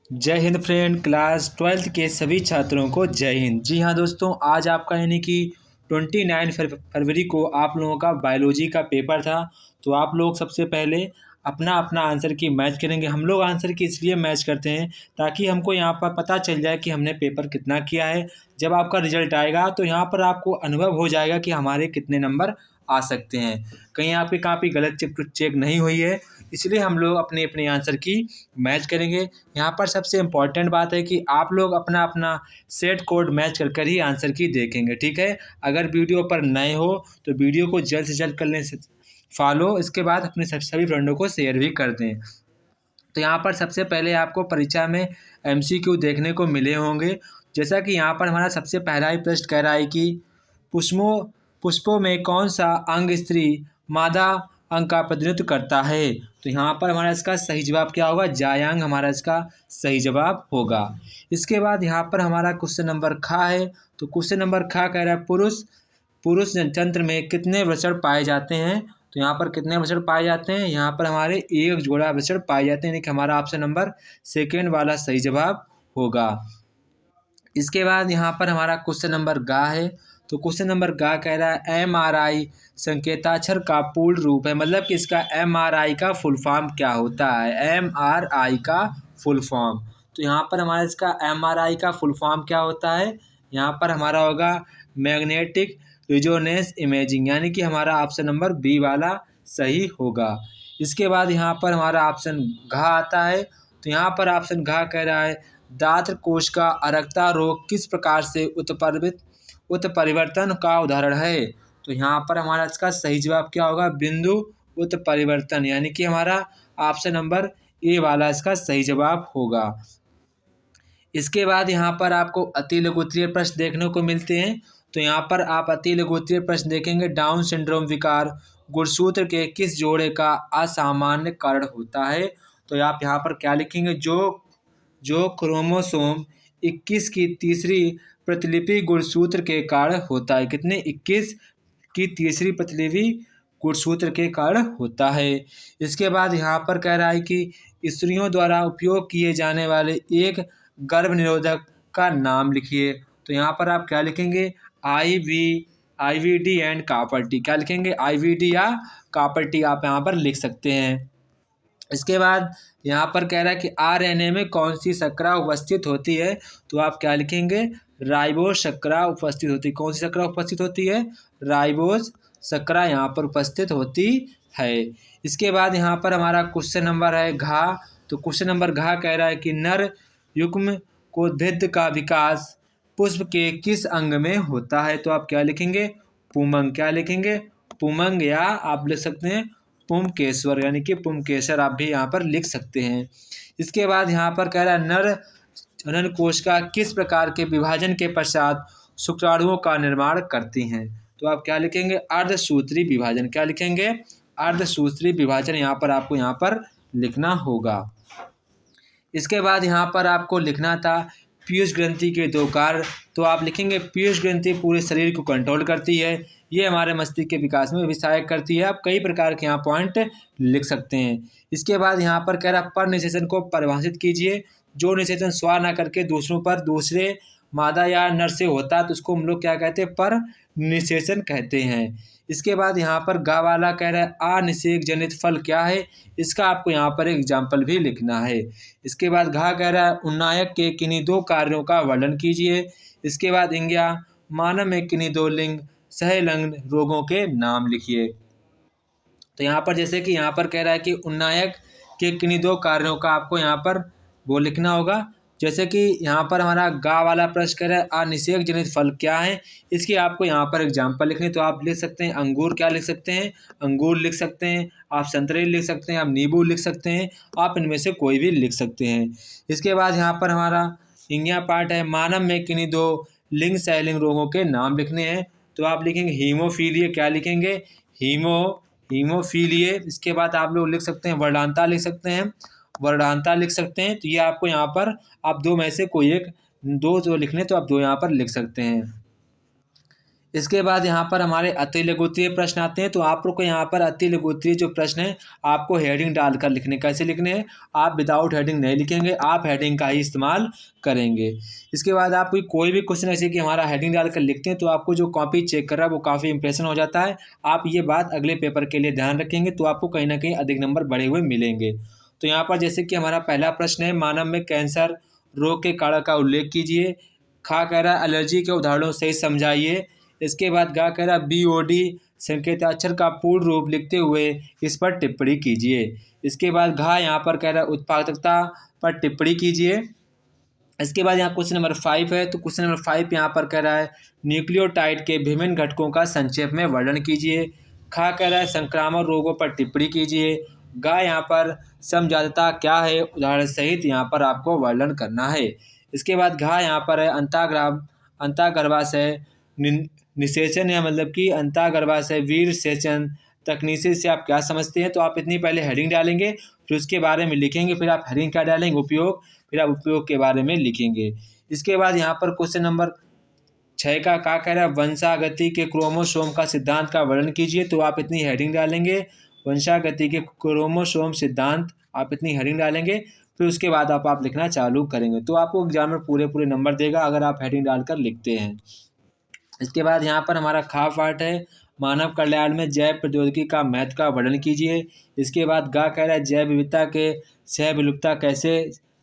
जय Hind friend. Class 12th के सभी छात्रों को जय हिंद। जी हाँ दोस्तों, आज आपका यानी कि 29 फरवरी को आप लोगों का बायोलॉजी का पेपर था। तो आप लोग सबसे पहले अपना अपना आंसर की मैच करेंगे। हम लोग आंसर की इसलिए मैच करते हैं ताकि हमको यहाँ पर पता चल जाए कि हमने पेपर कितना किया है। जब आपका रिजल्ट आएगा तो यहाँ पर आपको अनुभव हो जाएगा कि हमारे कितने नंबर आ सकते हैं। कहीं आपकी कॉपी गलत चेक नहीं हुई है, इसलिए हम लोग अपने अपने आंसर की मैच करेंगे। यहाँ पर सबसे इम्पॉर्टेंट बात है कि आप लोग अपना अपना सेट कोड मैच कर ही आंसर की देखेंगे, ठीक है। अगर वीडियो पर नए हो तो वीडियो को जल्द से जल्द कर लें फॉलो। इसके बाद अपने सभी फ्रेंडों को शेयर भी कर दें। तो यहाँ पर सबसे पहले आपको परीक्षा में MCQ देखने को मिले होंगे। जैसा कि यहाँ पर हमारा सबसे पहला ही प्रश्न कह रहा है कि पुष्पों में कौन सा अंग स्त्री मादा अंग का प्रतिनिधित्व करता है। तो यहाँ पर हमारा इसका सही जवाब क्या होगा, जायांग हमारा इसका सही जवाब होगा। इसके बाद यहाँ पर हमारा क्वेश्चन नंबर खा है। तो क्वेश्चन नंबर खा कह रहा है पुरुष तंत्र में कितने वृषण पाए जाते हैं। तो यहाँ पर कितने वृषण पाए जाते हैं, यहाँ पर हमारे एक जोड़ा वृषण पाए जाते हैं, यानी कि हमारा ऑप्शन नंबर सेकेंड वाला सही जवाब होगा। इसके बाद यहाँ पर हमारा क्वेश्चन नंबर गा है। तो क्वेश्चन नंबर गा कह रहा है MRI संकेताक्षर का पूर्ण रूप है, मतलब कि इसका MRI का फुल फॉर्म क्या होता है। MRI का फुल फॉर्म, तो यहाँ पर हमारा इसका MRI का फुल फॉर्म क्या होता है, यहाँ पर हमारा होगा मैग्नेटिक रिजोनेंस इमेजिंग, यानी कि हमारा ऑप्शन नंबर बी वाला सही होगा। इसके बाद यहाँ पर हमारा ऑप्शन घ आता है। तो यहाँ पर ऑप्शन घ कह रहा है दात्र कोश का अरक्ता रोग किस प्रकार से उत्परिवर्तन का उदाहरण है। तो यहाँ पर हमारा इसका सही जवाब क्या होगा, बिंदु उत्परिवर्तन, यानी कि हमारा ऑप्शन नंबर ए वाला इसका सही जवाब होगा। इसके बाद यहाँ पर आपको अति लघुत्तरीय प्रश्न देखने को मिलते हैं। तो यहाँ पर आप अति लघुत्तरीय प्रश्न देखेंगे, डाउन सिंड्रोम विकार गुणसूत्र के किस जोड़े का असामान्य कारण होता है। तो आप यहाँ पर क्या लिखेंगे, जो क्रोमोसोम 21 की तीसरी प्रतिलिपि गुणसूत्र के कारण होता है। कितने, 21 की तीसरी प्रतिलिपि गुणसूत्र के कारण होता है। इसके बाद यहाँ पर कह रहा है कि स्त्रियों द्वारा उपयोग किए जाने वाले एक गर्भ निरोधक का नाम लिखिए। तो यहाँ पर आप क्या लिखेंगे, IVD एंड कॉपर टी, क्या लिखेंगे, IVD या कॉपर टी आप यहाँ पर लिख सकते हैं। इसके बाद यहाँ पर कह रहा है कि RNA में कौन सी शर्करा उपस्थित होती है। तो आप क्या लिखेंगे, राइबोज शर्करा उपस्थित होती है। कौन सी शर्करा उपस्थित होती है, राइबोज शर्करा यहाँ पर उपस्थित होती है। इसके बाद यहाँ पर हमारा क्वेश्चन नंबर है घा। तो क्वेश्चन नंबर घा कह रहा है कि नर युग्मकोद्भिद का विकास पुष्प के किस अंग में होता है। तो आप क्या लिखेंगे, पुमंग, क्या लिखेंगे, पुमंग, या आप लिख सकते हैं पुमकेश्वर, यानी कि पुमकेश्वर आप भी यहाँ पर लिख सकते हैं। इसके बाद यहाँ पर कह रहा है नर जनन कोश का किस प्रकार के विभाजन के पश्चात शुक्राणुओं का निर्माण करती हैं। तो आप क्या लिखेंगे, अर्धसूत्री विभाजन, क्या लिखेंगे, अर्धसूत्री विभाजन यहाँ पर आपको यहाँ पर लिखना होगा। इसके बाद यहाँ पर आपको लिखना था पीयूष ग्रंथि के दो कार्य। तो आप लिखेंगे पीयूष ग्रंथि पूरे शरीर को कंट्रोल करती है, ये हमारे मस्तिष्क के विकास में भी सहायक करती है। आप कई प्रकार के यहाँ पॉइंट लिख सकते हैं। इसके बाद यहाँ पर कह रहा पर निषेचन को परिभाषित कीजिए। जो निषेचन स्व न करके दूसरों पर दूसरे मादा या नर से होता है तो उसको हम लोग क्या कहते हैं, पर निषेचन कहते हैं। इसके बाद यहाँ पर गा वाला कह रहा है अनिषेक जनित फल क्या है, इसका आपको यहाँ पर एग्जाम्पल भी लिखना है। इसके बाद घा कह रहा है उन्नायक के किन्हीं दो कार्यों का वर्णन कीजिए। इसके बाद इंग्या मानव में किन्हीं दो लिंग सहलंग रोगों के नाम लिखिए। तो यहाँ पर जैसे कि यहाँ पर कह रहा है कि उन्नायक के किन्हीं दो कार्यों का आपको यहाँ पर वो लिखना होगा। जैसे कि यहाँ पर हमारा गा वाला प्रश्न कह रहा है अनिषेक जनित फल क्या है, इसकी आपको यहाँ पर एग्जाम्पल लिखनी। तो आप लिख सकते हैं अंगूर, क्या लिख सकते हैं, अंगूर लिख सकते हैं, आप संतरे लिख सकते हैं, आप नींबू लिख सकते हैं, आप इनमें से कोई भी लिख सकते हैं। इसके बाद यहाँ पर हमारा इंग्या पार्ट है मानव में किन्हीं दो लिंग सहलिंग रोगों के नाम लिखने हैं। तो आप लिखेंगे हीमोफीलिया, क्या लिखेंगे, हीमोफीलिया। इसके बाद आप लोग लिख सकते हैं वर्णांता लिख सकते हैं, वर्णांता लिख सकते हैं। तो ये आपको यहाँ पर आप दो में से कोई एक, दो जो लिखने तो आप दो यहाँ पर लिख सकते हैं। इसके बाद यहाँ पर हमारे अति लघुत्तरीय प्रश्न आते हैं। तो आप लोग को यहाँ पर अति लघुत्तरीय जो प्रश्न है आपको हेडिंग डालकर लिखने। कैसे लिखने हैं? आप विदाउट हेडिंग नहीं लिखेंगे, आप हेडिंग का ही इस्तेमाल करेंगे। इसके बाद आप कोई भी क्वेश्चन ऐसे कि हमारा हेडिंग डालकर लिखते हैं तो आपको जो कॉपी चेक कर रहा है वो काफ़ी इंप्रेशन हो जाता है। आप ये बात अगले पेपर के लिए ध्यान रखेंगे तो आपको कहीं ना कहीं अधिक नंबर बढ़े हुए मिलेंगे। तो यहाँ पर जैसे कि हमारा पहला प्रश्न है, मानव में कैंसर रोग के कारण का उल्लेख कीजिए। खा कह रहा है एलर्जी के उदाहरणों से समझाइए। इसके बाद गा कह रहा BOD संकेताक्षर का पूर्ण रूप लिखते हुए इस पर टिप्पणी कीजिए। इसके बाद घा यहाँ पर कह रहा है उत्पादकता पर टिप्पणी कीजिए। इसके बाद यहाँ क्वेश्चन नंबर 5 है। तो क्वेश्चन नंबर 5 यहाँ पर कह रहा है न्यूक्लियोटाइड के विभिन्न घटकों का संक्षेप में वर्णन कीजिए। खा कह रहा है संक्रामक रोगों पर टिप्पणी कीजिए। गा यहाँ पर समजातता क्या है उदाहरण सहित यहाँ पर आपको वर्णन करना है। इसके बाद घा यहाँ पर है अंतःगर्भाशय निषेचन या मतलब कि अंतःगर्भाशय वीर सेचन तकनीक से आप क्या समझते हैं। तो आप इतनी पहले हेडिंग डालेंगे, फिर उसके बारे में लिखेंगे, फिर आप हेडिंग क्या डालेंगे उपयोग, फिर आप उपयोग के बारे में लिखेंगे। इसके बाद यहाँ पर क्वेश्चन नंबर 6 का कह रहा है वंशागति के क्रोमोसोम का सिद्धांत का वर्णन कीजिए। तो आप इतनी हेडिंग डालेंगे वंशागति के क्रोमोसोम सिद्धांत, आप इतनी हेडिंग डालेंगे, फिर उसके बाद आप लिखना चालू करेंगे। तो आपको एग्जाम में पूरे नंबर देगा अगर आप हेडिंग डालकर लिखते हैं। इसके बाद यहाँ पर हमारा खा पार्ट है, मानव कल्याण में जैव प्रौद्योगिकी का महत्व का वर्णन कीजिए। इसके बाद गा कह रहा है जैव विविधता के सह विलुप्तता कैसे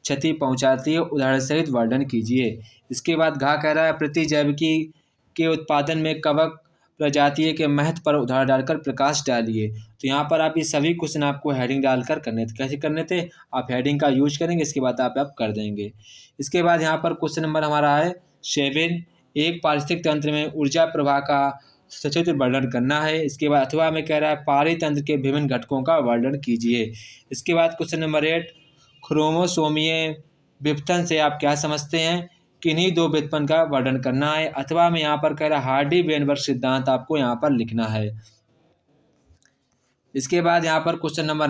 क्षति पहुँचाती है उदाहरण सहित वर्णन कीजिए। इसके बाद घा कह रहा है प्रतिजैविकी के उत्पादन में कवक प्रजातीय के महत्व पर उदाहरण डालकर प्रकाश डालिए। तो यहाँ पर आप ये सभी क्वेश्चन आपको हेडिंग डालकर करने थे। कैसे करने थे? आप हेडिंग का यूज करेंगे, इसके बाद आप कर देंगे। इसके बाद यहाँ पर क्वेश्चन नंबर हमारा है 7, एक पारिस्थितिक तंत्र में ऊर्जा प्रवाह का सचित्र वर्णन करना है। इसके बाद अथवा में कह रहा है पारितंत्र के विभिन्न घटकों का वर्णन कीजिए। इसके बाद क्वेश्चन नंबर 8, क्रोमोसोमीय विपथन से आप क्या समझते हैं, किन्हीं दो व्युत्पन्न का वर्णन करना है। अथवा में यहाँ पर कह रहा है हार्डी वेनबर्ग सिद्धांत आपको यहाँ पर लिखना है। इसके बाद यहाँ पर क्वेश्चन नंबर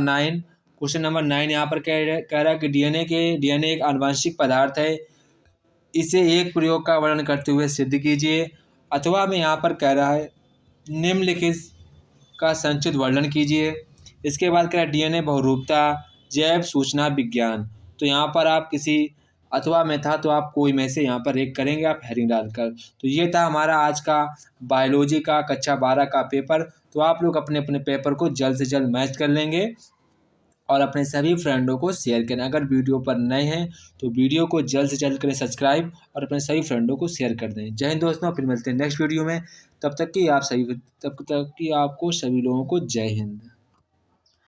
9 यहाँ पर कह रहा है कि डीएनए एक आनुवंशिक पदार्थ है, इसे एक प्रयोग का वर्णन करते हुए सिद्ध कीजिए। अथवा में यहाँ पर कह रहा है निम्नलिखित का संक्षिप्त वर्णन कीजिए। इसके बाद कह रहा है डीएनए बहुरूपता जैव सूचना विज्ञान। तो यहाँ पर आप किसी अथवा में था तो आप कोई में से यहाँ पर एक करेंगे आप हेडिंग डालकर। तो ये था हमारा आज का बायोलॉजी का कक्षा 12 का पेपर। तो आप लोग अपने अपने पेपर को जल्द से जल्द मैच कर लेंगे और अपने सभी फ्रेंडों को शेयर करें। अगर वीडियो पर नए हैं तो वीडियो को जल्द से जल्द करें सब्सक्राइब और अपने सभी फ्रेंडों को शेयर कर दें। जय हिंद दोस्तों, फिर मिलते हैं नेक्स्ट वीडियो में। तब तक कि आपको सभी लोगों को जय हिंद।